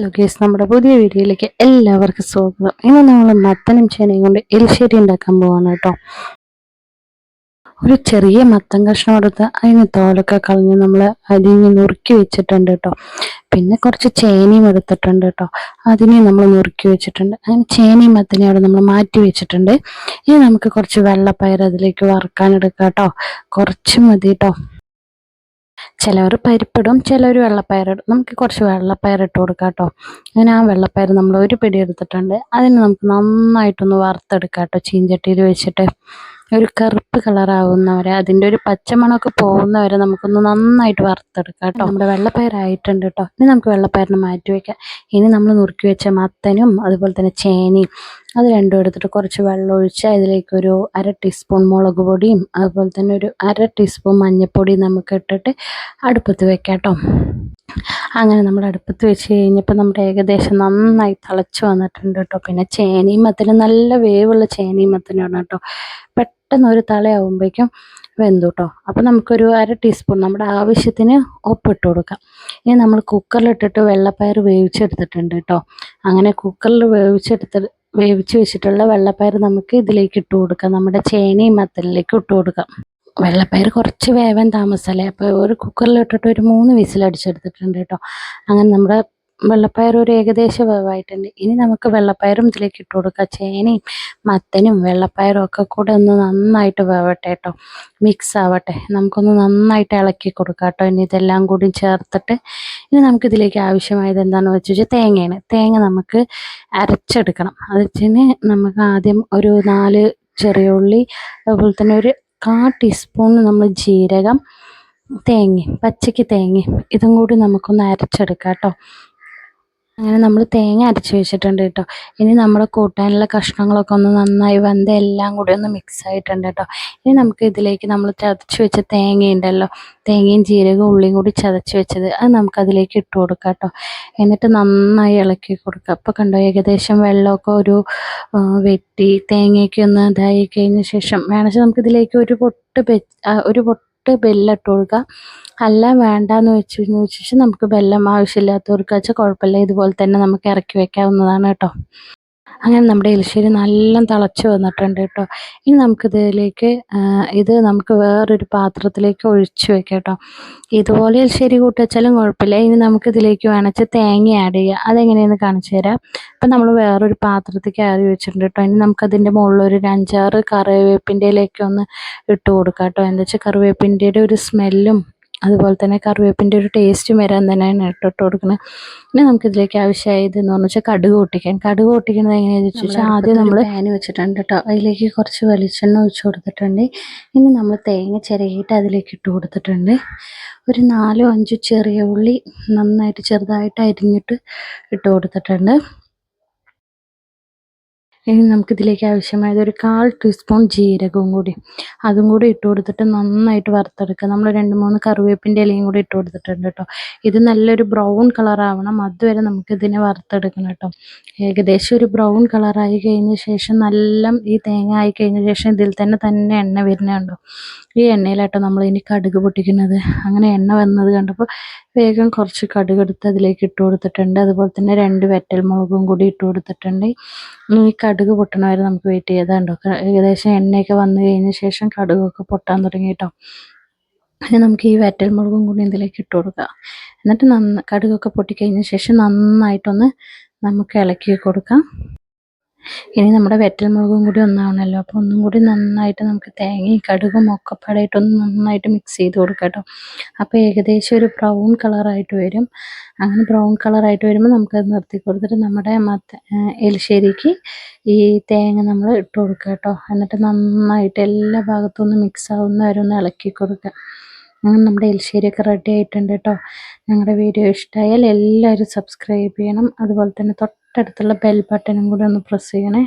Hello guys, നമ്മുടെ പുതിയ വീഡിയോയിലേക്ക് എല്ലാവർക്കും സ്വാഗതം. ഇന്ന് നമ്മൾ മത്തനും ചേനയും കൊണ്ട് എലിശ്ശേരി ഉണ്ടാക്കാൻ പോവാണ് കേട്ടോ. ഒരു ചെറിയ മത്തൻ കഷ്ണം എടുത്ത് അതിന് തോലൊക്കെ കളഞ്ഞ് നമ്മൾ അരിഞ്ഞ് നുറുക്കി വെച്ചിട്ടുണ്ട് കേട്ടോ. പിന്നെ കുറച്ച് ചേനയും എടുത്തിട്ടുണ്ട് കേട്ടോ, അതിനെ നമ്മൾ നുറുക്കി വെച്ചിട്ടുണ്ട്. അങ്ങനെ ചേനയും മത്തനെയും അവിടെ നമ്മൾ മാറ്റി വെച്ചിട്ടുണ്ട്. ഇനി നമുക്ക് കുറച്ച് വെള്ളപ്പയർ അതിലേക്ക് വറുക്കാൻ എടുക്കാം കേട്ടോ. കുറച്ച് മതി കേട്ടോ. ചിലവർ പരിപ്പിടും, ചിലവർ വെള്ളപ്പയറിടും. നമുക്ക് കുറച്ച് വെള്ളപ്പയർ ഇട്ട് കൊടുക്കാം കേട്ടോ. അങ്ങനെ ആ വെള്ളപ്പയർ നമ്മൾ ഒരു പിടി എടുത്തിട്ടുണ്ട്. അതിന് നമുക്ക് നന്നായിട്ടൊന്ന് വറുത്തെടുക്കാം കേട്ടോ. ചീഞ്ചട്ടിയിൽ വെച്ചിട്ട് ഒരു കറുപ്പ് കളറാവുന്നവരെ, അതിൻ്റെ ഒരു പച്ചമണമൊക്കെ പോകുന്നവരെ നമുക്കൊന്ന് നന്നായിട്ട് വറുത്തെടുക്കാം കേട്ടോ. നമ്മുടെ വെള്ളപ്പയറായിട്ടുണ്ട് കേട്ടോ. ഇനി നമുക്ക് വെള്ളപ്പയറിന് മാറ്റി വയ്ക്കാം. ഇനി നമ്മൾ നുറുക്കി വെച്ച മത്തനും അതുപോലെ തന്നെ ചേനയും അത് രണ്ടും എടുത്തിട്ട് കുറച്ച് വെള്ളം ഒഴിച്ച് അതിലേക്കൊരു 1/2 ടീസ്പൂൺ മുളക് പൊടിയും അതുപോലെ തന്നെ ഒരു 1/2 ടീസ്പൂൺ മഞ്ഞൾപ്പൊടിയും നമുക്ക് ഇട്ടിട്ട് അടുപ്പത്ത് വെക്കാം കേട്ടോ. അങ്ങനെ നമ്മൾ അടുപ്പത്ത് വെച്ച് കഴിഞ്ഞപ്പോൾ നമ്മുടെ ഏകദേശം നന്നായി തിളച്ച് വന്നിട്ടുണ്ട് കേട്ടോ. പിന്നെ ചേനയും മത്തനും നല്ല വേവുള്ള ചേനയും മത്തനുമാണ് കേട്ടോ. പെട്ടെന്ന് ഒരു തളയാവുമ്പോഴേക്കും വെന്തു കേട്ടോ. അപ്പോൾ നമുക്കൊരു 1/2 ടീസ്പൂൺ നമ്മുടെ ആവശ്യത്തിന് ഉപ്പിട്ട് കൊടുക്കാം. ഇനി നമ്മൾ കുക്കറിലിട്ടിട്ട് വെള്ളപ്പയർ വേവിച്ചെടുത്തിട്ടുണ്ട് കേട്ടോ. അങ്ങനെ കുക്കറിൽ വേവിച്ച് വെച്ചിട്ടുള്ള വെള്ളപ്പയർ നമുക്ക് ഇതിലേക്ക് ഇട്ട് കൊടുക്കാം. നമ്മുടെ ചേനയും മത്തനിലേക്ക് ഇട്ട് കൊടുക്കാം. വെള്ളപ്പയർ കുറച്ച് വേവാൻ താമസമല്ലേ, അപ്പോൾ ഒരു കുക്കറിലിട്ടിട്ട് ഒരു 3 വിസിലടിച്ചെടുത്തിട്ടുണ്ട് കേട്ടോ. അങ്ങനെ നമ്മുടെ വെള്ളപ്പയർ ഒരു ഏകദേശം വേവായിട്ടുണ്ട്. ഇനി നമുക്ക് വെള്ളപ്പയറും ഇതിലേക്ക് ഇട്ട് കൊടുക്കാം. ചേനയും മത്തനും വെള്ളപ്പയറും ഒക്കെ കൂടെ ഒന്ന് നന്നായിട്ട് വേവട്ടെ കേട്ടോ, മിക്സ് ആവട്ടെ. നമുക്കൊന്ന് നന്നായിട്ട് ഇളക്കി കൊടുക്കാം കേട്ടോ. ഇനി ഇതെല്ലാം കൂടി ചേർത്തിട്ട് ഇനി നമുക്കിതിലേക്ക് ആവശ്യമായത് എന്താണെന്ന് വെച്ചാൽ തേങ്ങയാണ്. തേങ്ങ നമുക്ക് അരച്ചെടുക്കണം. അതിന് നമുക്ക് ആദ്യം ഒരു 4 ചെറിയ ഉള്ളി, അതുപോലെ തന്നെ ഒരു 1/4 ടീസ്പൂൺ നമ്മൾ ജീരകം, തേങ്ങയും പച്ചയ്ക്ക് തേങ്ങയും ഇതും കൂടി നമുക്കൊന്ന് അരച്ചെടുക്കാം കേട്ടോ. അങ്ങനെ നമ്മൾ തേങ്ങ അരച്ച് വെച്ചിട്ടുണ്ട് കേട്ടോ. ഇനി നമ്മൾ കൂട്ടാനുള്ള കഷ്ണങ്ങളൊക്കെ ഒന്ന് നന്നായി വെന്ത് എല്ലാം കൂടി ഒന്ന് മിക്സ് ആയിട്ടുണ്ട് കേട്ടോ. ഇനി നമുക്ക് ഇതിലേക്ക് നമ്മൾ ചതച്ച് വെച്ച തേങ്ങയുണ്ടല്ലോ, തേങ്ങയും ജീരകവും ഉള്ളിയും കൂടി ചതച്ച് വെച്ചത്, അത് നമുക്കതിലേക്ക് ഇട്ട് കൊടുക്കാം കേട്ടോ. എന്നിട്ട് നന്നായി ഇളക്കി കൊടുക്കുക. അപ്പോൾ കണ്ടോ, ഏകദേശം വെള്ളമൊക്കെ ഒരു വെട്ടി തേങ്ങയൊക്കെ ഒന്ന് ഇതായി കഴിഞ്ഞ ശേഷം വേണമെങ്കിൽ നമുക്കിതിലേക്ക് ഒരു പൊട്ട് ബെല്ലം ഇട്ട് കൊടുക്കുക. അല്ല വേണ്ടാന്ന് വെച്ചാൽ നമുക്ക് ബെല്ലം ആവശ്യമില്ലാത്തവർക്ക് വെച്ചാൽ കുഴപ്പമില്ല, ഇതുപോലെ തന്നെ നമുക്ക് ഇറക്കി വെക്കാവുന്നതാണ് കേട്ടോ. അങ്ങനെ നമ്മുടെ എലിശ്ശേരി നല്ല തിളച്ച് വന്നിട്ടുണ്ട് കേട്ടോ. ഇനി നമുക്കിതിലേക്ക് ഇത് നമുക്ക് വേറൊരു പാത്രത്തിലേക്ക് ഒഴിച്ച് വെക്കാം കേട്ടോ. ഇതുപോലെ എലിശ്ശേരി കൂട്ടി വെച്ചാലും കുഴപ്പമില്ല. ഇനി നമുക്കിതിലേക്ക് വേണമെങ്കിൽ തേങ്ങ ആഡ് ചെയ്യുക. അതെങ്ങനെയെന്ന് കാണിച്ചു തരാം. അപ്പം നമ്മൾ വേറൊരു പാത്രത്തേക്ക് ആറി വെച്ചിട്ടുണ്ട് കേട്ടോ. ഇനി നമുക്കതിൻ്റെ മുകളിൽ ഒരു 5-6 കറിവേപ്പിൻ്റെ ഇലയൊക്കെ ഒന്ന് ഇട്ട് കൊടുക്കാം കേട്ടോ. എന്താ വെച്ചാൽ കറിവേപ്പിൻ്റെ ഒരു സ്മെല്ലും അതുപോലെ തന്നെ കറിവേപ്പിൻ്റെ ഒരു ടേസ്റ്റും വരാൻ തന്നെയാണ് ഇട്ടിട്ട് കൊടുക്കുന്നത്. പിന്നെ നമുക്കിതിലേക്ക് ആവശ്യമായതെന്ന് പറഞ്ഞാൽ കടുക് പൊട്ടിക്കുന്നത് എങ്ങനെയാണെന്ന് വെച്ചാൽ ആദ്യം നമ്മൾ പാൻ വെച്ചിട്ടുണ്ട് കേട്ടോ. അതിലേക്ക് കുറച്ച് വെളിച്ചെണ്ണ ഒഴിച്ച് കൊടുത്തിട്ടുണ്ട്. ഇനി നമ്മൾ തേങ്ങ ചിരകിയിട്ട് അതിലേക്ക് ഇട്ട് കൊടുത്തിട്ടുണ്ട്. ഒരു 4-5 ചെറിയ ഉള്ളി നന്നായിട്ട് ചെറുതായിട്ട് അരിഞ്ഞിട്ട് ഇട്ട് കൊടുത്തിട്ടുണ്ട്. ഇനി നമുക്കിതിലേക്ക് ആവശ്യമായത് ഒരു 1/4 ടീസ്പൂൺ ജീരകവും കൂടി അതും കൂടി ഇട്ട് കൊടുത്തിട്ട് നന്നായിട്ട് വറുത്തെടുക്കുക. നമ്മൾ 2-3 കറിവേപ്പിൻ്റെ ഇലയും കൂടി ഇട്ട് കൊടുത്തിട്ടുണ്ട് കേട്ടോ. ഇത് നല്ലൊരു ബ്രൗൺ കളറാവണം, അതുവരെ നമുക്കിതിനെ വറുത്തെടുക്കണം കേട്ടോ. ഏകദേശം ഒരു ബ്രൗൺ കളറായി കഴിഞ്ഞ ശേഷം നല്ല ഈ തേങ്ങ ആയി കഴിഞ്ഞ ശേഷം ഇതിൽ തന്നെ എണ്ണ വരുന്നുണ്ടോ, ഈ എണ്ണയിലാട്ടോ നമ്മൾ ഇനി കടുക് പൊട്ടിക്കുന്നത്. അങ്ങനെ എണ്ണ വന്നത് കണ്ടപ്പോൾ വേഗം കുറച്ച് കടുക് എടുത്ത് അതിലേക്ക് ഇട്ട് കൊടുത്തിട്ടുണ്ട്. അതുപോലെ തന്നെ 2 വറ്റൽമുളകും കൂടി ഇട്ട് കൊടുത്തിട്ടുണ്ട്. ഈ കടുക് പൊട്ടണ വരെ നമുക്ക് വെയിറ്റ് ചെയ്താണ്ടോ. ഏകദേശം എണ്ണയൊക്കെ വന്നു കഴിഞ്ഞ ശേഷം കടുകൊക്കെ പൊട്ടാൻ തുടങ്ങി കേട്ടോ. ഇനി നമുക്ക് ഈ വറ്റൽമുളകും കൂടി ഇതിലേക്ക് ഇട്ട് കൊടുക്കുക. എന്നിട്ട് കടുകൊക്കെ പൊട്ടിക്കഴിഞ്ഞ ശേഷം നന്നായിട്ടൊന്ന് നമുക്ക് ഇളക്കി കൊടുക്കാം. ഇനി നമ്മുടെ വറ്റൽമുളകും കൂടി ഒന്നാവണമല്ലോ, അപ്പോൾ ഒന്നും കൂടി നന്നായിട്ട് നമുക്ക് തേങ്ങയും കടുകും ഒക്കെ പാടായിട്ടൊന്ന് നന്നായിട്ട് മിക്സ് ചെയ്ത് കൊടുക്കാം കേട്ടോ. അപ്പോൾ ഏകദേശം ഒരു ബ്രൗൺ കളറായിട്ട് വരും. അങ്ങനെ ബ്രൗൺ കളറായിട്ട് വരുമ്പോൾ നമുക്കത് നിർത്തി കൊടുത്തിട്ട് നമ്മുടെ എലിശ്ശേരിക്ക് ഈ തേങ്ങ നമ്മൾ ഇട്ട് കൊടുക്കുക കേട്ടോ. എന്നിട്ട് നന്നായിട്ട് എല്ലാ ഭാഗത്തും ഒന്ന് മിക്സ് ആവുന്ന വരെ ഒന്ന് ഇളക്കി കൊടുക്കുക. അങ്ങനെ നമ്മുടെ എലിശ്ശേരിയൊക്കെ റെഡി ആയിട്ടുണ്ട് കേട്ടോ. ഞങ്ങളുടെ വീഡിയോ ഇഷ്ടമായാൽ എല്ലാവരും സബ്സ്ക്രൈബ് ചെയ്യണം. അതുപോലെ തന്നെ തൊട്ടടുത്തുള്ള ബെൽ ബട്ടണും കൂടി ഒന്ന് പ്രസ് ചെയ്യണേ.